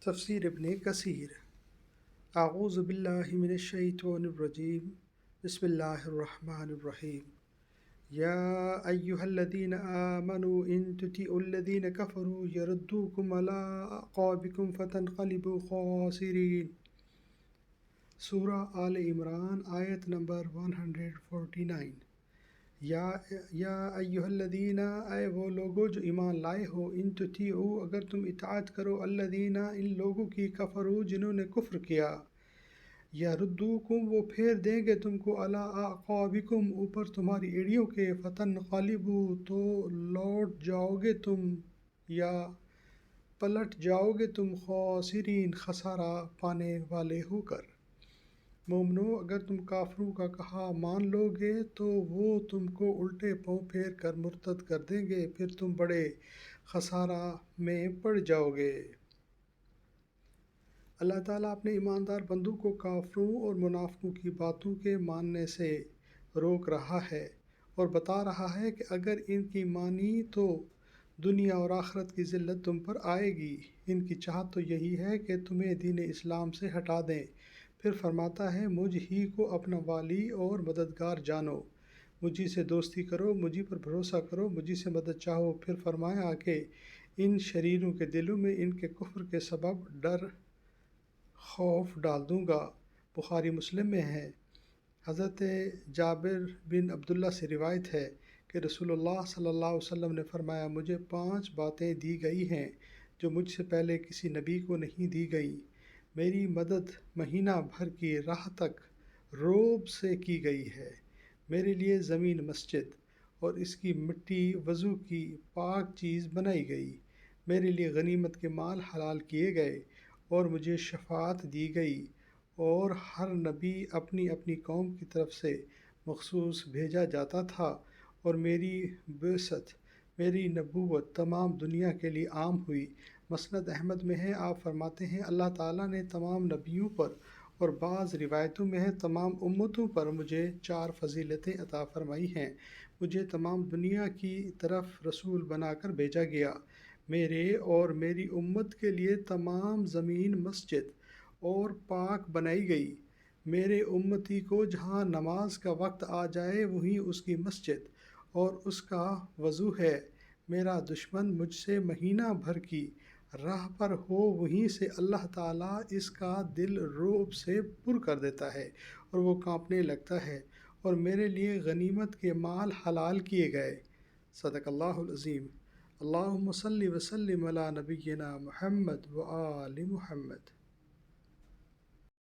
تفسیر ابن کثیر۔ اعوذ باللہ من الشیطان الرجیم، بسم اللہ الرحمن الرحیم۔ یا ایہا الذین آمنوا ان تطیعوا الذین کفروا یردوکم علی اعقابکم فتنقلبوا خاسرین۔ سورہ آل عمران آیت نمبر 149۔ یا ایہا الذین، اے وہ لوگو جو ایمان لائے ہو، ان تطیعوا، اگر تم اطاعت کرو، الذین، ان لوگوں کی، کفروا، جنہوں نے کفر کیا، یردوکم، وہ پھیر دیں گے تم کو، علی اعقابکم، اوپر تمہاری ایڑیوں کے، فتنقلبوا، تو لوٹ جاؤ گے تم یا پلٹ جاؤ گے تم، خاسرین، خسارہ پانے والے ہو کر۔ مومنو، اگر تم کافروں کا کہا مان لو گے تو وہ تم کو الٹے پاؤں پھیر کر مرتد کر دیں گے، پھر تم بڑے خسارہ میں پڑ جاؤ گے۔ اللہ تعالیٰ اپنے ایماندار بندوں کو کافروں اور منافقوں کی باتوں کے ماننے سے روک رہا ہے اور بتا رہا ہے کہ اگر ان کی مانی تو دنیا اور آخرت کی ذلت تم پر آئے گی۔ ان کی چاہت تو یہی ہے کہ تمہیں دین اسلام سے ہٹا دیں۔ پھر فرماتا ہے، مجھ ہی کو اپنا والی اور مددگار جانو، مجھی سے دوستی کرو، مجھی پر بھروسہ کرو، مجھی سے مدد چاہو۔ پھر فرمایا کہ ان شریروں کے دلوں میں ان کے کفر کے سبب ڈر، خوف ڈال دوں گا۔ بخاری مسلم میں ہے، حضرت جابر بن عبداللہ سے روایت ہے کہ رسول اللہ صلی اللہ علیہ وسلم نے فرمایا، مجھے 5 باتیں دی گئی ہیں جو مجھ سے پہلے کسی نبی کو نہیں دی گئیں۔ میری مدد مہینہ بھر کی راہ تک رعب سے کی گئی ہے۔ میرے لیے زمین مسجد اور اس کی مٹی وضو کی پاک چیز بنائی گئی۔ میرے لیے غنیمت کے مال حلال کیے گئے اور مجھے شفاعت دی گئی، اور ہر نبی اپنی اپنی قوم کی طرف سے مخصوص بھیجا جاتا تھا، اور میری بعثت، میری نبوت تمام دنیا کے لیے عام ہوئی۔ مسند احمد میں ہے، آپ فرماتے ہیں، اللہ تعالیٰ نے تمام نبیوں پر، اور بعض روایتوں میں ہے تمام امتوں پر، مجھے 4 فضیلتیں عطا فرمائی ہیں۔ مجھے تمام دنیا کی طرف رسول بنا کر بھیجا گیا۔ میرے اور میری امت کے لیے تمام زمین مسجد اور پاک بنائی گئی۔ میرے امتی کو جہاں نماز کا وقت آ جائے وہیں اس کی مسجد اور اس کا وضو ہے۔ میرا دشمن مجھ سے مہینہ بھر کی راہ پر ہو، وہیں سے اللہ تعالیٰ اس کا دل رعب سے پر کر دیتا ہے اور وہ کانپنے لگتا ہے، اور میرے لیے غنیمت کے مال حلال کیے گئے۔ صدق اللہ العظیم۔ اللہم صلی وسلم علی نبینا محمد و آل محمد۔